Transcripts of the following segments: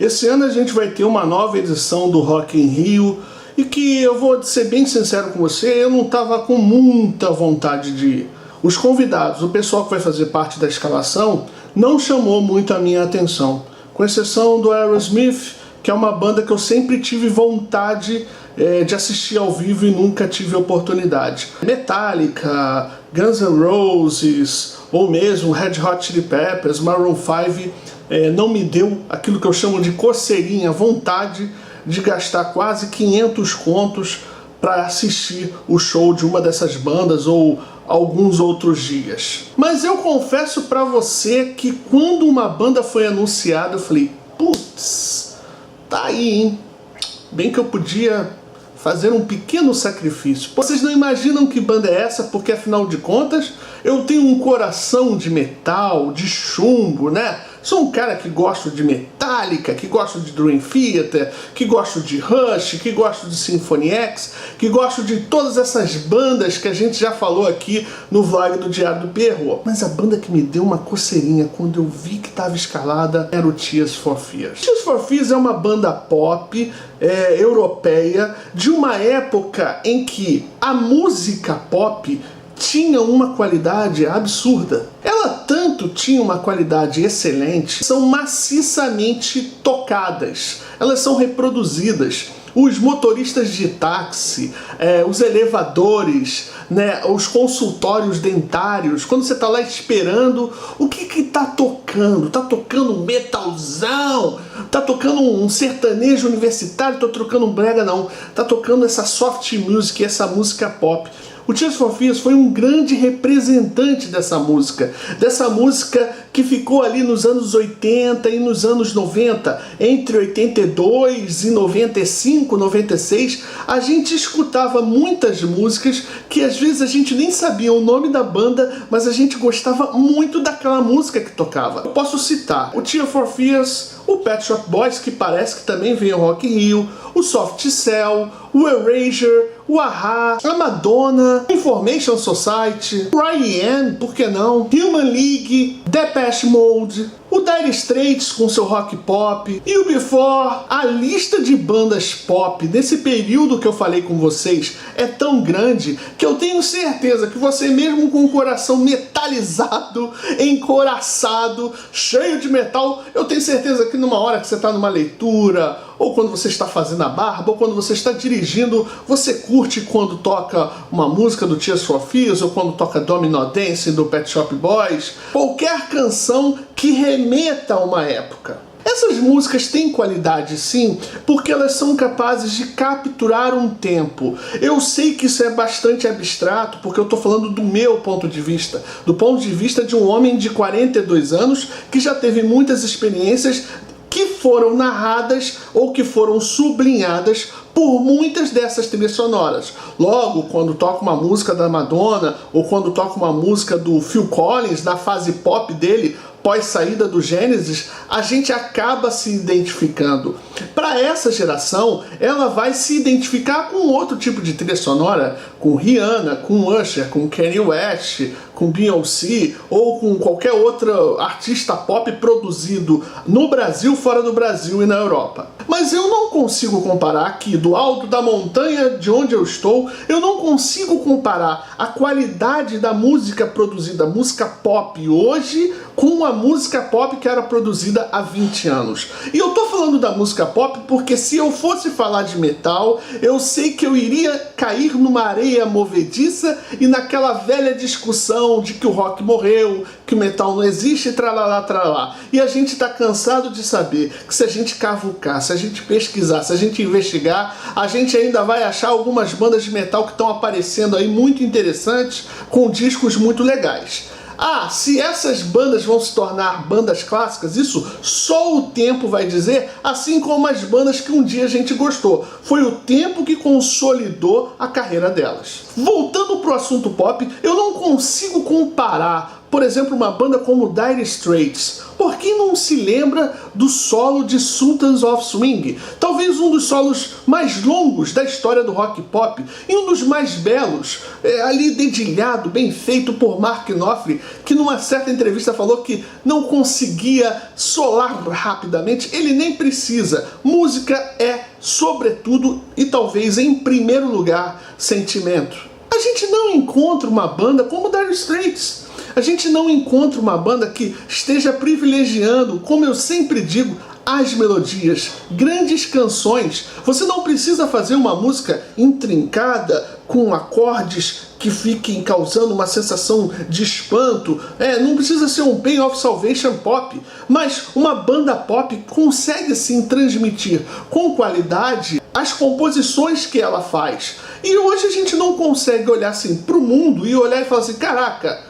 Esse ano a gente vai ter uma nova edição do Rock in Rio e que, eu vou ser bem sincero com você, eu não estava com muita vontade de ir. Os convidados, o pessoal que vai fazer parte da escalação, não chamou muito a minha atenção, com exceção do Aerosmith, que é uma banda que eu sempre tive vontade de assistir ao vivo e nunca tive oportunidade. Metallica, Guns N' Roses, ou mesmo Red Hot Chili Peppers, Maroon 5, não me deu aquilo que eu chamo de coceirinha, vontade de gastar quase 500 contos para assistir o show de uma dessas bandas ou alguns outros dias. Mas eu confesso para você que quando uma banda foi anunciada, eu falei, putz, tá aí, hein? Bem que eu podia fazer um pequeno sacrifício. Vocês não imaginam que banda é essa, porque afinal de contas eu tenho um coração de metal, de chumbo, né? Sou um cara que gosta de Metallica, que gosta de Dream Theater, que gosta de Rush, que gosta de Symphony X, que gosta de todas essas bandas que a gente já falou aqui no vlog do Diário do Perro. Mas a banda que me deu uma coceirinha quando eu vi que estava escalada era o Tears for Fears. Tears for Fears é uma banda pop europeia de uma época em que a música pop tinha uma qualidade absurda. Ela tanto tinha uma qualidade excelente, são maciçamente tocadas, elas são reproduzidas. Os motoristas de táxi, os elevadores, né, os consultórios dentários, quando você está lá esperando, o que tá tocando? Tá tocando um metalzão? Tá tocando um sertanejo universitário? Tá tocando um brega? Não. Tá tocando essa soft music, essa música pop. O Tears for Fears foi um grande representante dessa música que ficou ali nos anos 80 e nos anos 90, entre 82 e 95, 96, a gente escutava muitas músicas que às vezes a gente nem sabia o nome da banda, mas a gente gostava muito daquela música que tocava. Eu posso citar o Tears for Fears, o Pet Shop Boys, que parece que também veio ao Rock in Rio, o Soft Cell, o Erasure, o A-ha, a Madonna, Information Society, o R.E.M., por que não? Human League, Depeche Mode, o Dire Straits com seu rock pop e o Before. A lista de bandas pop desse período que eu falei com vocês é tão grande que eu tenho certeza que você mesmo com o coração metalizado, encoraçado, cheio de metal, eu tenho certeza que numa hora que você está numa leitura, ou quando você está fazendo a barba, ou quando você está dirigindo, você curte quando toca uma música do Tears for Fears, ou quando toca Domino Dance do Pet Shop Boys, qualquer canção que remeta a uma época. Essas músicas têm qualidade sim, porque elas são capazes de capturar um tempo. Eu sei que isso é bastante abstrato, porque eu estou falando do meu ponto de vista, do ponto de vista de um homem de 42 anos que já teve muitas experiências que foram narradas ou que foram sublinhadas por muitas dessas trilhas sonoras. Logo, quando toca uma música da Madonna ou quando toca uma música do Phil Collins, na fase pop dele, pós-saída do Genesis, a gente acaba se identificando. Para essa geração, ela vai se identificar com outro tipo de trilha sonora, com Rihanna, com Usher, com Kanye West, com Beyoncé ou com qualquer outro artista pop produzido no Brasil, fora do Brasil e na Europa. Mas eu não consigo comparar aqui, do alto da montanha de onde eu estou, eu não consigo comparar a qualidade da música produzida, música pop hoje, com a música pop que era produzida há 20 anos. E eu tô falando da música pop porque se eu fosse falar de metal, eu sei que eu iria cair numa areia movediça e naquela velha discussão de que o rock morreu, que o metal não existe, tralalá, tralalá. E a gente tá cansado de saber que se a gente cavucar, se a gente pesquisar, se a gente investigar, a gente ainda vai achar algumas bandas de metal que estão aparecendo aí muito interessantes, com discos muito legais. Ah, se essas bandas vão se tornar bandas clássicas, isso só o tempo vai dizer, assim como as bandas que um dia a gente gostou. Foi o tempo que consolidou a carreira delas. Voltando pro assunto pop, eu não consigo comparar por exemplo, uma banda como Dire Straits. Por que não se lembra do solo de Sultans of Swing? Talvez um dos solos mais longos da história do rock pop e um dos mais belos, ali dedilhado, bem feito por Mark Knopfler, que numa certa entrevista falou que não conseguia solar rapidamente. Ele nem precisa. Música é, sobretudo e talvez em primeiro lugar, sentimento. A gente não encontra uma banda como Dire Straits. A gente não encontra uma banda que esteja privilegiando, como eu sempre digo, as melodias, grandes canções. Você não precisa fazer uma música intrincada, com acordes que fiquem causando uma sensação de espanto. Não precisa ser um Pain of Salvation pop, mas uma banda pop consegue sim transmitir com qualidade as composições que ela faz. E hoje a gente não consegue olhar assim pro mundo e olhar e falar assim, caraca,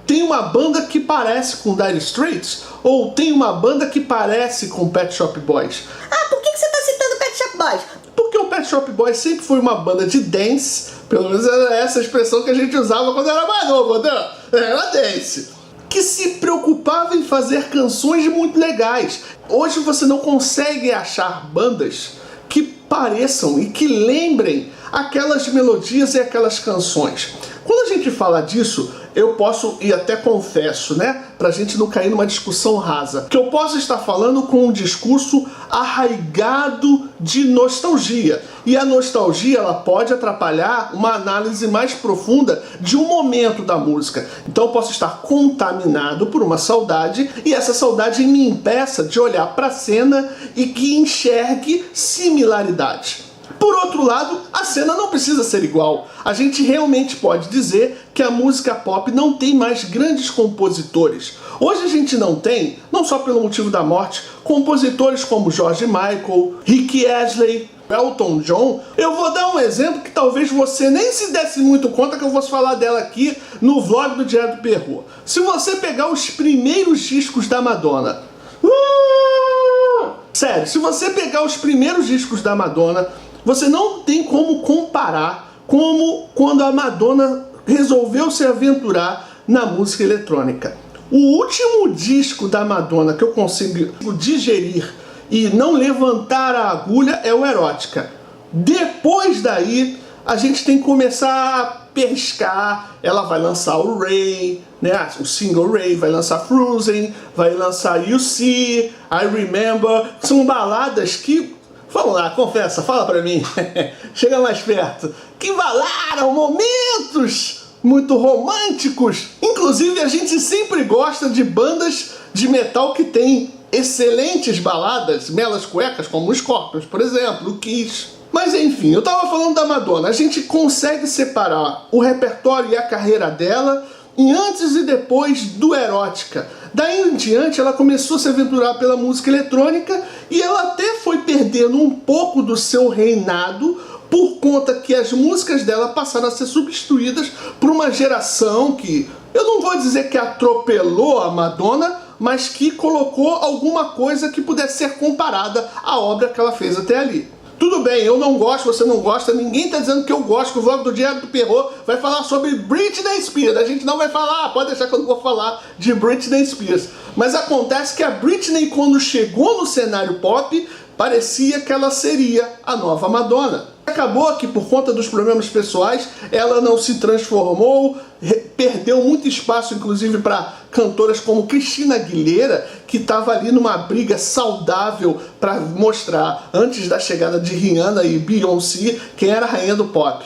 tem uma banda que parece com Dire Straits, ou tem uma banda que parece com Pet Shop Boys. Ah, por que você tá citando Pet Shop Boys? Porque o Pet Shop Boys sempre foi uma banda de dance, pelo menos era essa expressão que a gente usava quando era mais novo, né? Era dance. Que se preocupava em fazer canções muito legais. Hoje você não consegue achar bandas que pareçam e que lembrem aquelas melodias e aquelas canções. Quando a gente fala disso, eu posso, e até confesso, né, pra gente não cair numa discussão rasa, que eu posso estar falando com um discurso arraigado de nostalgia. E a nostalgia, ela pode atrapalhar uma análise mais profunda de um momento da música. Então eu posso estar contaminado por uma saudade, e essa saudade me impeça de olhar pra cena e que enxergue similaridades. Por outro lado, a cena não precisa ser igual. A gente realmente pode dizer que a música pop não tem mais grandes compositores. Hoje a gente não tem, não só pelo motivo da morte, compositores como George Michael, Rick Astley, Elton John. Eu vou dar um exemplo que talvez você nem se desse muito conta que eu vou falar dela aqui no vlog do Diário do Perro. Se você pegar os primeiros discos da Madonna... Sério, se você pegar os primeiros discos da Madonna, você não tem como comparar como quando a Madonna resolveu se aventurar na música eletrônica. O último disco da Madonna que eu consigo digerir e não levantar a agulha é o Erótica. Depois daí, a gente tem que começar a pescar. Ela vai lançar o Ray, né? O single Ray, vai lançar Frozen, vai lançar You See, I Remember. São baladas que... Vamos lá, confessa, fala pra mim. Chega mais perto. Que embalaram momentos muito românticos. Inclusive, a gente sempre gosta de bandas de metal que tem excelentes baladas, melas cuecas, como o Scorpions, por exemplo, o Kiss. Mas enfim, eu tava falando da Madonna. A gente consegue separar o repertório e a carreira dela em antes e depois do Erótica. Daí em diante ela começou a se aventurar pela música eletrônica e ela até foi perdendo um pouco do seu reinado por conta que as músicas dela passaram a ser substituídas por uma geração que, eu não vou dizer que atropelou a Madonna, mas que colocou alguma coisa que pudesse ser comparada à obra que ela fez até ali. Tudo bem, eu não gosto, você não gosta, ninguém tá dizendo que eu gosto, que o vlog do Diário do Perro vai falar sobre Britney Spears. A gente não vai falar, pode deixar que eu não vou falar de Britney Spears. Mas acontece que a Britney, quando chegou no cenário pop, parecia que ela seria a nova Madonna. Acabou que, por conta dos problemas pessoais, ela não se transformou, perdeu muito espaço, inclusive, para cantoras como Christina Aguilera, que estava ali numa briga saudável para mostrar, antes da chegada de Rihanna e Beyoncé, quem era a rainha do pop.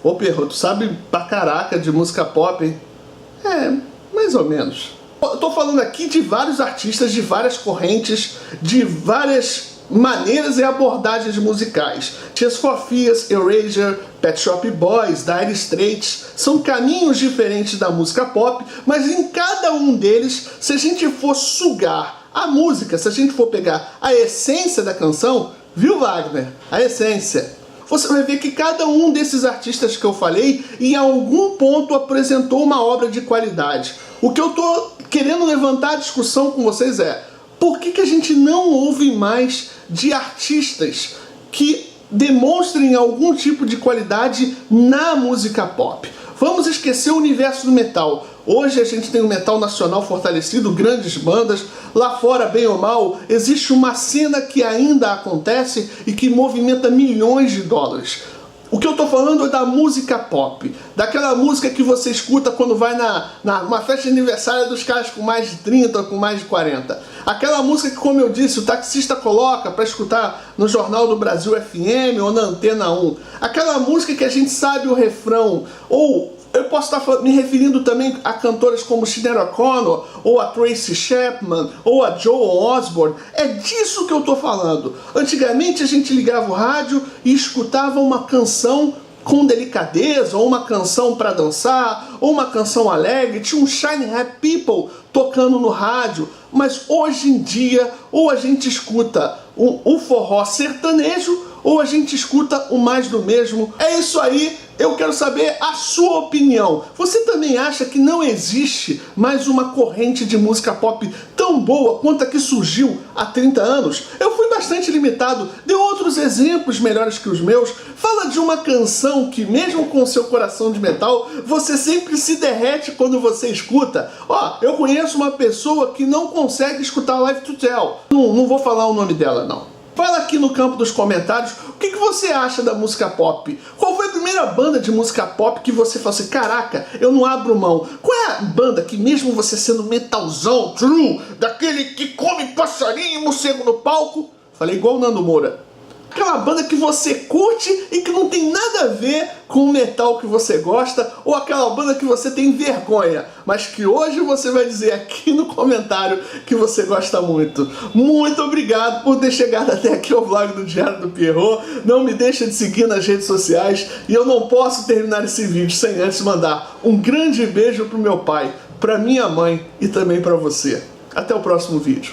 Ô Perro, tu sabe pra caraca de música pop, hein? Mais ou menos. Eu tô falando aqui de vários artistas, de várias correntes, de várias maneiras e abordagens musicais. Tears for Fears, Erasure, Pet Shop Boys, Dire Straits são caminhos diferentes da música pop, mas em cada um deles, se a gente for sugar a música, se a gente for pegar a essência da canção, viu, Wagner? A essência. Você vai ver que cada um desses artistas que eu falei, em algum ponto apresentou uma obra de qualidade. O que eu tô querendo levantar a discussão com vocês é: por que a gente não ouve mais de artistas que demonstrem algum tipo de qualidade na música pop? Vamos esquecer o universo do metal. Hoje a gente tem um metal nacional fortalecido, grandes bandas. Lá fora, bem ou mal, existe uma cena que ainda acontece e que movimenta milhões de dólares. O que eu tô falando é da música pop, daquela música que você escuta quando vai numa festa de aniversário dos caras com mais de 30, com mais de 40. Aquela música que, como eu disse, o taxista coloca para escutar no Jornal do Brasil FM ou na Antena 1. Aquela música que a gente sabe o refrão, ou eu posso estar me referindo também a cantoras como Sinéad O'Connor, ou a Tracy Chapman, ou a Joan Osborne. É disso que eu estou falando. Antigamente a gente ligava o rádio e escutava uma canção com delicadeza, ou uma canção para dançar, ou uma canção alegre. Tinha um Shine Happy People tocando no rádio. Mas hoje em dia, ou a gente escuta um forró sertanejo, ou a gente escuta o mais do mesmo. É isso aí, eu quero saber a sua opinião. Você também acha que não existe mais uma corrente de música pop tão boa quanto a que surgiu há 30 anos? Eu fui bastante limitado, dei outros exemplos melhores que os meus. Fala de uma canção que, mesmo com seu coração de metal, você sempre se derrete quando você escuta. Ó, eu conheço uma pessoa que não consegue escutar Live to Tell. Não vou falar o nome dela, não. Fala aqui no campo dos comentários o que você acha da música pop. Qual foi a primeira banda de música pop que você falou assim, caraca, eu não abro mão? Qual é a banda que, mesmo você sendo metalzão, true, daquele que come passarinho e morcego no palco, falei igual o Nando Moura, aquela banda que você curte e que não tem nada a ver com o metal que você gosta, ou aquela banda que você tem vergonha, mas que hoje você vai dizer aqui no comentário que você gosta muito. Muito obrigado por ter chegado até aqui ao vlog do Diário do Pierrot. Não me deixa de seguir nas redes sociais, e eu não posso terminar esse vídeo sem antes mandar um grande beijo pro meu pai, pra minha mãe e também pra você. Até o próximo vídeo.